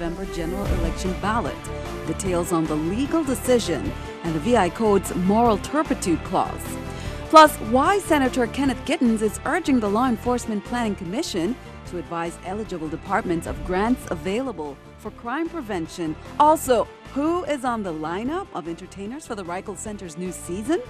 November general election ballot. Details on the legal decision and the VI Code's moral turpitude clause. Plus, why Senator Kenneth Gittens is urging the Law Enforcement Planning Commission to advise eligible departments of grants available for crime prevention. Also, who is on the lineup of entertainers for the Reichold Center's new season?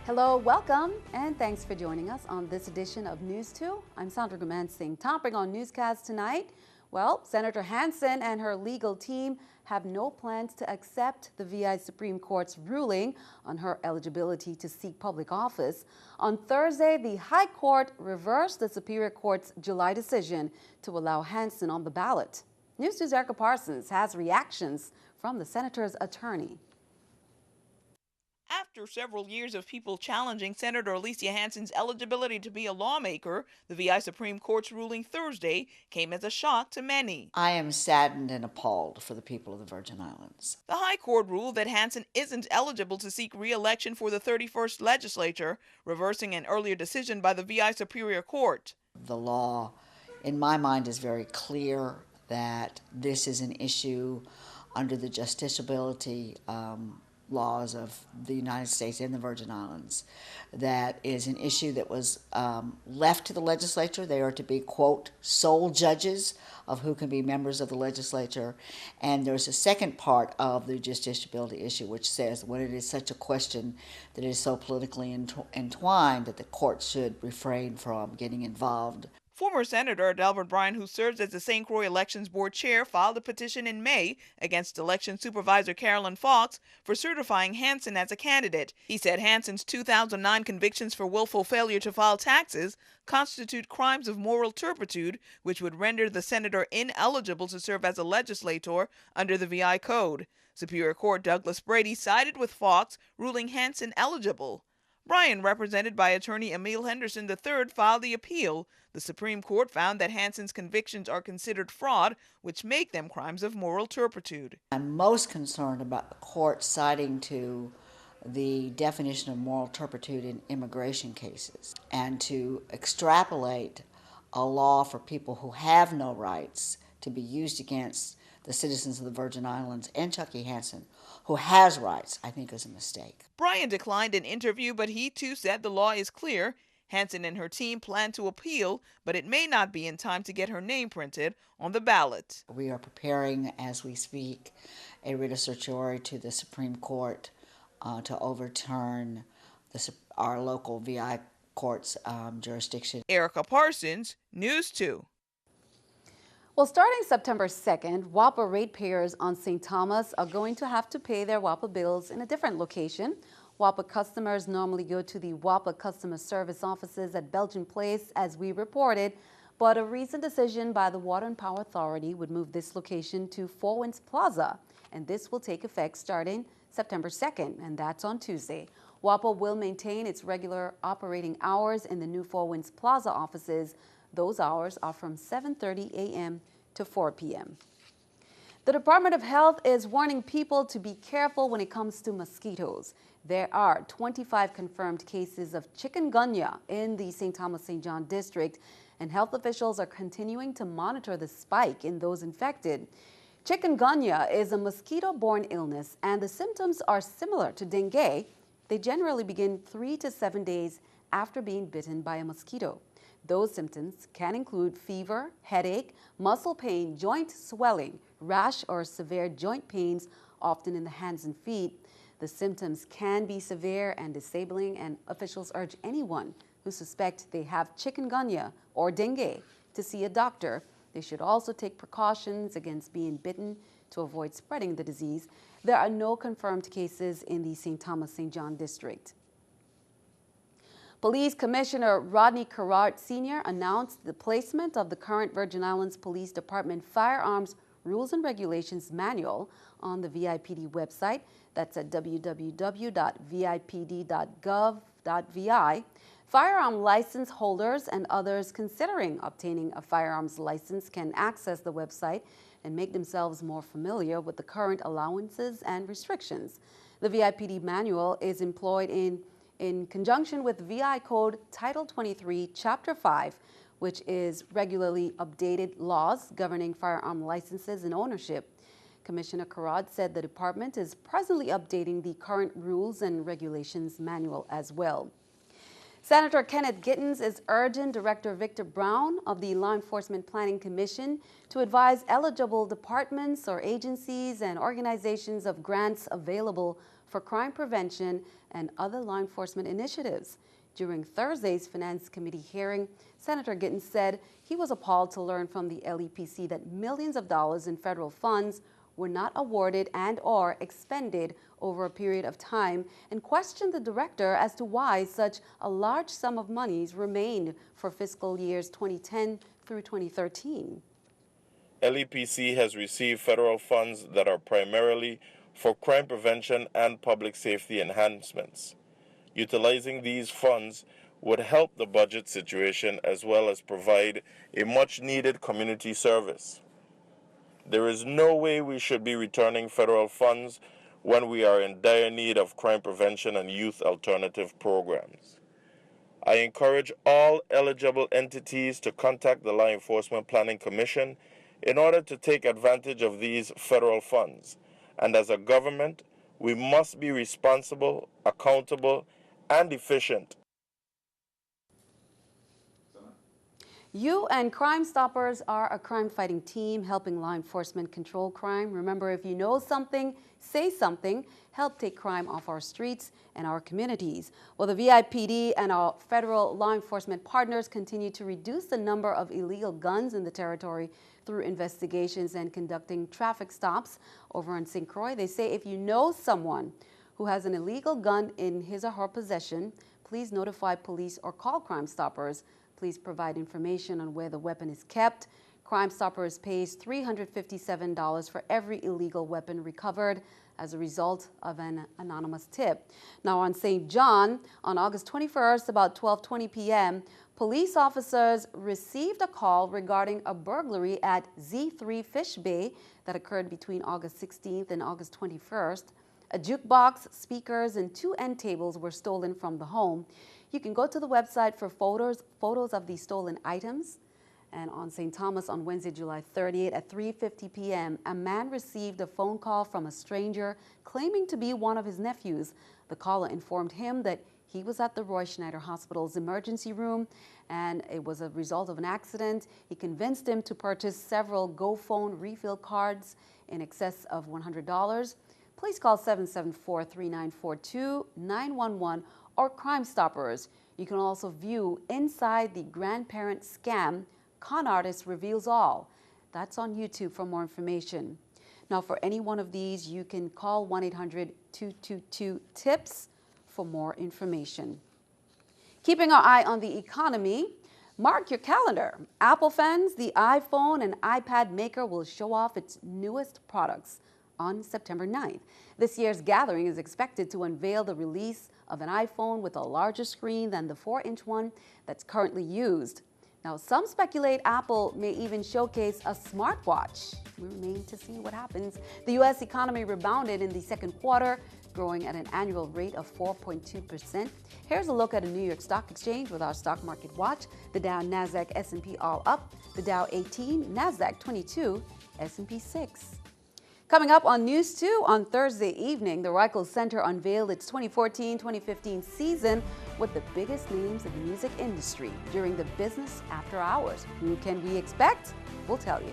Hello, welcome, and thanks for joining us on this edition of News 2. I'm Sandra Gumansing. Topic on Newscast tonight. Well, Senator Hansen and her legal team have no plans to accept the VI Supreme Court's ruling on her eligibility to seek public office. On Thursday, the High Court reversed the Superior Court's July decision to allow Hansen on the ballot. News 2's Erica Parsons has reactions from the senator's attorney. After several years of people challenging Senator Alicia Hansen's eligibility to be a lawmaker, the VI Supreme Court's ruling Thursday came as a shock to many. I am saddened and appalled for the people of the Virgin Islands. The High Court ruled that Hansen isn't eligible to seek re-election for the 31st legislature, reversing an earlier decision by the VI Superior Court. The law, in my mind, is very clear that this is an issue under the justiciability laws of the United States and the Virgin Islands. That is an issue that was left to the legislature. They are to be, quote, sole judges of who can be members of the legislature. And there's a second part of the justiciability issue which says when it is such a question that is so politically entwined that the court should refrain from getting involved. Former Senator Delbert Bryan, who serves as the St. Croix Elections Board Chair, filed a petition in May against Election Supervisor Carolyn Fox for certifying Hansen as a candidate. He said Hansen's 2009 convictions for willful failure to file taxes constitute crimes of moral turpitude, which would render the senator ineligible to serve as a legislator under the VI Code. Superior Court Douglas Brady sided with Fox, ruling Hansen eligible. Bryan, represented by attorney Emil Henderson III, filed the appeal. The Supreme Court found that Hansen's convictions are considered fraud, which make them crimes of moral turpitude. I'm most concerned about the court citing to the definition of moral turpitude in immigration cases and to extrapolate a law for people who have no rights to be used against the citizens of the Virgin Islands and Chucky Hansen, who has rights, I think is a mistake. Bryan declined an interview, but he too said the law is clear. Hansen and her team plan to appeal, but it may not be in time to get her name printed on the ballot. We are preparing, as we speak, a writ of certiorari to the Supreme Court to overturn our local VI court's jurisdiction. Erica Parsons, News 2. Well, starting September 2nd, WAPA ratepayers on St. Thomas are going to have to pay their WAPA bills in a different location. WAPA customers normally go to the WAPA customer service offices at Belgian Place, as we reported, but a recent decision by the Water and Power Authority would move this location to Four Winds Plaza, and this will take effect starting September 2nd, and that's on Tuesday. WAPA will maintain its regular operating hours in the new Four Winds Plaza offices. Those hours are from 7:30 a.m. to 4 p.m. The Department of Health is warning people to be careful when it comes to mosquitoes. There are 25 confirmed cases of chikungunya in the St. Thomas-St. John district, and health officials are continuing to monitor the spike in those infected. Chikungunya is a mosquito-borne illness, and the symptoms are similar to dengue. They generally begin 3 to 7 days after being bitten by a mosquito. Those symptoms can include fever, headache, muscle pain, joint swelling, rash, or severe joint pains, often in the hands and feet. The symptoms can be severe and disabling, and officials urge anyone who suspect they have chikungunya or dengue to see a doctor. They should also take precautions against being bitten to avoid spreading the disease. There are no confirmed cases in the St. Thomas-St. John district. Police Commissioner Rodney Carrard Sr. announced the placement of the current Virgin Islands Police Department Firearms Rules and Regulations Manual on the VIPD website. That's at www.vipd.gov.vi. Firearm license holders and others considering obtaining a firearms license can access the website and make themselves more familiar with the current allowances and restrictions. The VIPD manual is employed in conjunction with VI Code Title 23, Chapter 5, which is regularly updated laws governing firearm licenses and ownership. Commissioner Carrad said the department is presently updating the current rules and regulations manual as well. Senator Kenneth Gittens is urging Director Victor Brown of the Law Enforcement Planning Commission to advise eligible departments or agencies and organizations of grants available for crime prevention and other law enforcement initiatives. During Thursday's Finance Committee hearing, Senator Gittens said he was appalled to learn from the LEPC that millions of dollars in federal funds were not awarded and or expended over a period of time, and questioned the director as to why such a large sum of monies remained for fiscal years 2010 through 2013. LEPC has received federal funds that are primarily for crime prevention and public safety enhancements. Utilizing these funds would help the budget situation as well as provide a much-needed community service. There is no way we should be returning federal funds when we are in dire need of crime prevention and youth alternative programs. I encourage all eligible entities to contact the Law Enforcement Planning Commission in order to take advantage of these federal funds. And as a government, we must be responsible, accountable, and efficient. You and Crime Stoppers are a crime-fighting team helping law enforcement control crime. Remember, if you know something, say something. Help take crime off our streets and our communities. Well, the VIPD and our federal law enforcement partners continue to reduce the number of illegal guns in the territory through investigations and conducting traffic stops over in St. Croix. They say if you know someone who has an illegal gun in his or her possession, please notify police or call Crime Stoppers. Please provide information on where the weapon is kept. Crime Stoppers pays $357 for every illegal weapon recovered as a result of an anonymous tip. Now on St. John, on August 21st, about 12:20 p.m., police officers received a call regarding a burglary at Z3 Fish Bay that occurred between August 16th and August 21st. A jukebox, speakers, and 2 end tables were stolen from the home. You can go to the website for photos of the stolen items. And on St. Thomas on Wednesday, July 30th at 3:50 p.m., a man received a phone call from a stranger claiming to be one of his nephews. The caller informed him that he was at the Roy Schneider Hospital's emergency room and it was a result of an accident. He convinced him to purchase several GoPhone refill cards in excess of $100. Please call 774-3942, 911, or Crime Stoppers. You can also view Inside the Grandparent Scam, Con Artist Reveals All. That's on YouTube for more information. Now, for any one of these, you can call 1-800-222-TIPS for more information. Keeping our eye on the economy, mark your calendar. Apple fans, the iPhone and iPad maker will show off its newest products on September 9th. This year's gathering is expected to unveil the release of an iPhone with a larger screen than the 4-inch one that's currently used. Now, some speculate Apple may even showcase a smartwatch. We remain to see what happens. The U.S. economy rebounded in the second quarter, growing at an annual rate of 4.2%. Here's a look at a New York Stock Exchange with our stock market watch. The Dow, Nasdaq, S&P all up. The Dow 18, Nasdaq 22, S&P 6. Coming up on News 2 on Thursday evening, the Reichold Center unveiled its 2014-2015 season with the biggest names in the music industry during the Business After Hours. Who can we expect? We'll tell you.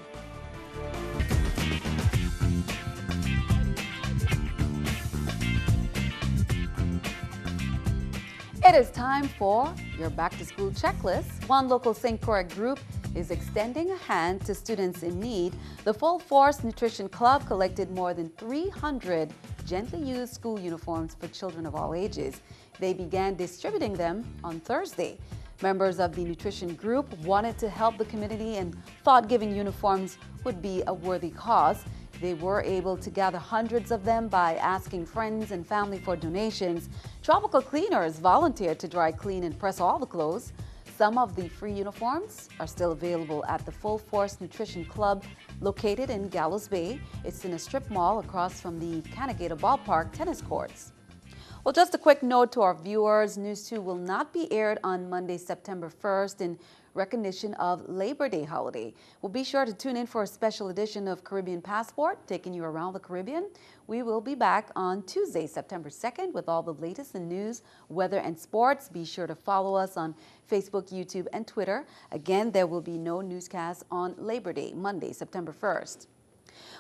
It is time for your back-to-school checklist. One local St. Croix group is extending a hand to students in need. The Full Force Nutrition Club collected more than 300 gently used school uniforms for children of all ages. They began distributing them on Thursday. Members of the nutrition group wanted to help the community and thought giving uniforms would be a worthy cause. They were able to gather hundreds of them by asking friends and family for donations. Tropical cleaners volunteered to dry clean and press all the clothes. Some of the free uniforms are still available at the Full Force Nutrition Club located in Gallows Bay. It's in a strip mall across from the Canagata Ballpark tennis courts. Well, just a quick note to our viewers, News 2 will not be aired on Monday, September 1st in recognition of Labor Day holiday. We'll be sure to tune in for a special edition of Caribbean Passport, taking you around the Caribbean. We will be back on Tuesday, September 2nd with all the latest in news, weather, and sports. Be sure to follow us on Facebook, YouTube, and Twitter. Again, there will be no newscast on Labor Day, Monday, September 1st.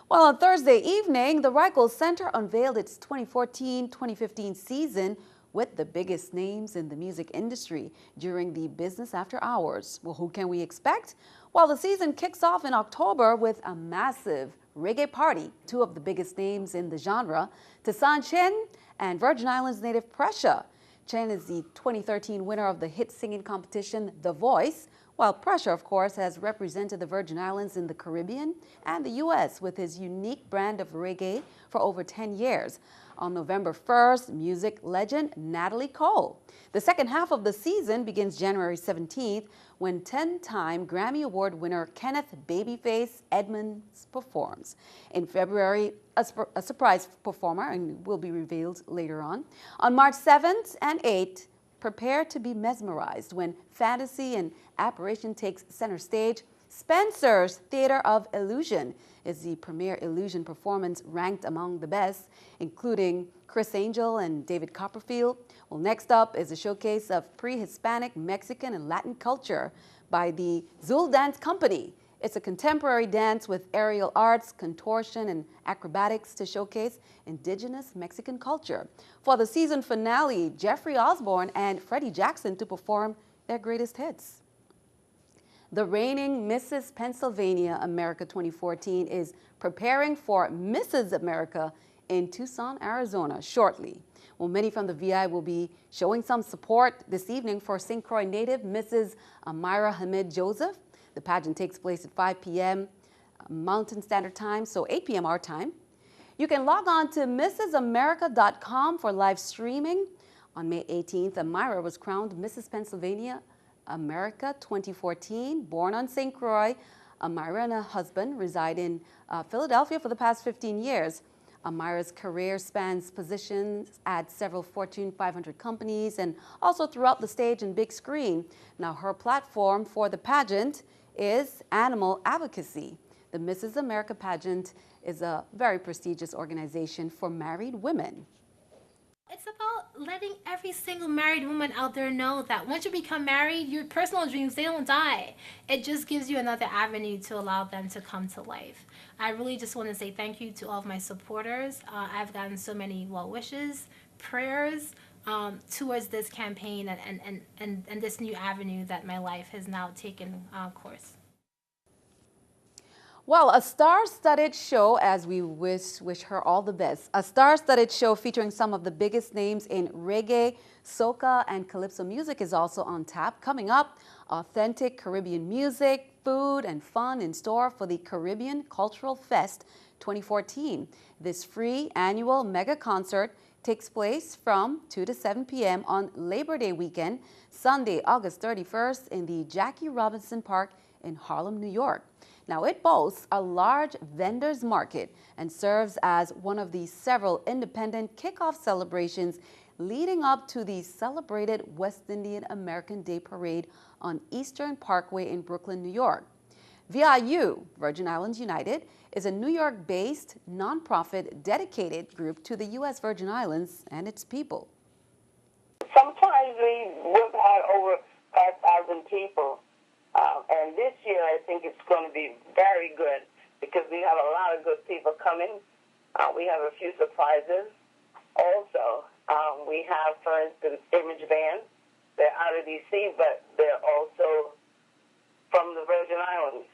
Well, on Thursday evening, the Reichold Center unveiled its 2014-2015 season with the biggest names in the music industry during the Business After Hours. Well, who can we expect? Well, the season kicks off in October with a massive reggae party. Two of the biggest names in the genre, Tassan Chen and Virgin Islands native Pressure. Chen is the 2013 winner of the hit singing competition The Voice, while Pressure, of course, has represented the Virgin Islands in the Caribbean and the U.S. with his unique brand of reggae for over 10 years. On November 1st, music legend Natalie Cole. The second half of the season begins January 17th when 10-time Grammy Award winner Kenneth "Babyface" Edmonds performs. In February, a surprise performer and will be revealed later on. On March 7th and 8th, prepare to be mesmerized when fantasy and apparition takes center stage. Spencer's Theater of Illusion is the premier illusion performance ranked among the best, including Chris Angel and David Copperfield. Well, next up is a showcase of pre-Hispanic, Mexican, and Latin culture by the Zul Dance Company. It's a contemporary dance with aerial arts, contortion, and acrobatics to showcase indigenous Mexican culture. For the season finale, Jeffrey Osborne and Freddie Jackson to perform their greatest hits. The reigning Mrs. Pennsylvania America 2014 is preparing for Mrs. America in Tucson, Arizona shortly. Well, many from the VI will be showing some support this evening for St. Croix native Mrs. Myra Hamid Joseph. The pageant takes place at 5 p.m. Mountain Standard Time, so 8 p.m. our time. You can log on to mrsamerica.com for live streaming. On May 18th, Myra was crowned Mrs. Pennsylvania America 2014. Born on St. Croix, Myra and her husband reside in Philadelphia for the past 15 years. Myra's career spans positions at several Fortune 500 companies and also throughout the stage and big screen. Now, her platform for the pageant is animal advocacy. The Mrs. America pageant is a very prestigious organization for married women. It's about letting every single married woman out there know that once you become married, your personal dreams, they don't die. It just gives you another avenue to allow them to come to life. I really just want to say thank you to all of my supporters. I've gotten so many well wishes, prayers towards this campaign and this new avenue that my life has now taken course. Well, a star-studded show, as we wish her all the best. A star-studded show featuring some of the biggest names in reggae, soca, and calypso music is also on tap. Coming up, authentic Caribbean music, food, and fun in store for the Caribbean Cultural Fest 2014. This free annual mega concert takes place from 2 to 7 p.m. on Labor Day weekend, Sunday, August 31st in the Jackie Robinson Park in Harlem, New York. Now, it boasts a large vendors market and serves as one of the several independent kickoff celebrations leading up to the celebrated West Indian American Day Parade on Eastern Parkway in Brooklyn, New York. VIU, Virgin Islands United, is a New York-based nonprofit dedicated group to the U.S. Virgin Islands and its people. Sometimes we've had over 5,000 people. And this year, I think it's going to be very good because we have a lot of good people coming. We have a few surprises. Also, we have, for instance, Image Band. They're out of D.C., but they're also from the Virgin Islands.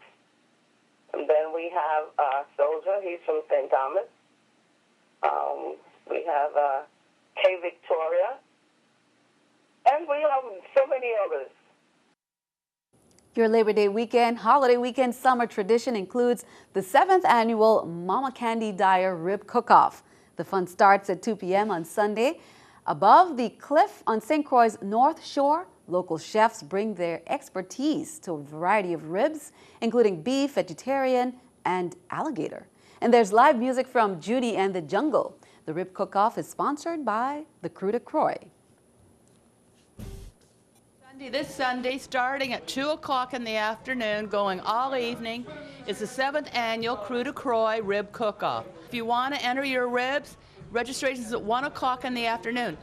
And then we have Soldier. He's from St. Thomas. We have K. Victoria. And we have so many others. Your Labor Day weekend, holiday weekend summer tradition includes the 7th annual Mama Candy Dyer Rib Cook-Off. The fun starts at 2 p.m. on Sunday. Above the cliff on St. Croix's North Shore, local chefs bring their expertise to a variety of ribs, including beef, vegetarian, and alligator. And there's live music from Judy and the Jungle. The Rib Cook-Off is sponsored by the Crew de Croix. This Sunday, starting at 2 o'clock in the afternoon, going all evening, is the 7th annual Crew to Croy Rib Cook-Off. If you want to enter your ribs, registration is at 1 o'clock in the afternoon.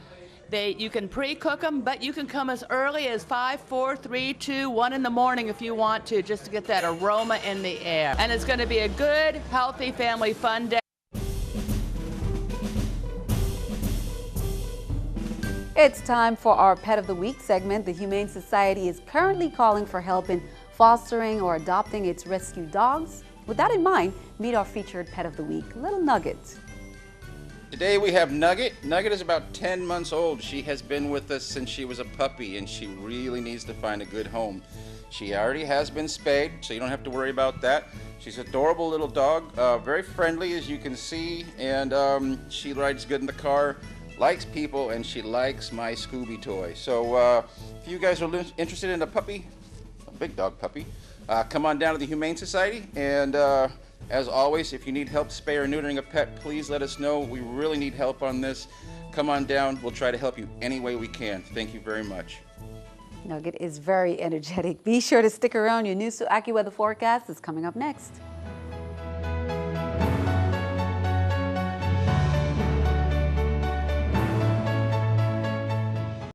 You can pre-cook them, but you can come as early as 5, 4, 3, 2, 1 in the morning if you want to, just to get that aroma in the air. And it's going to be a good, healthy, family fun day. It's time for our Pet of the Week segment. The Humane Society is currently calling for help in fostering or adopting its rescue dogs. With that in mind, meet our featured Pet of the Week, Little Nugget. Today we have Nugget. Nugget is about 10 months old. She has been with us since she was a puppy, and she really needs to find a good home. She already has been spayed, so you don't have to worry about that. She's an adorable little dog, very friendly as you can see, and she rides good in the car. Likes people, and she likes my Scooby toy. So if you guys are interested in a puppy, a big dog puppy, come on down to the Humane Society. And as always, if you need help spay or neutering a pet, please let us know. We really need help on this. Come on down. We'll try to help you any way we can. Thank you very much. Nugget is very energetic. Be sure to stick around. Your News2 AccuWeather forecast is coming up next.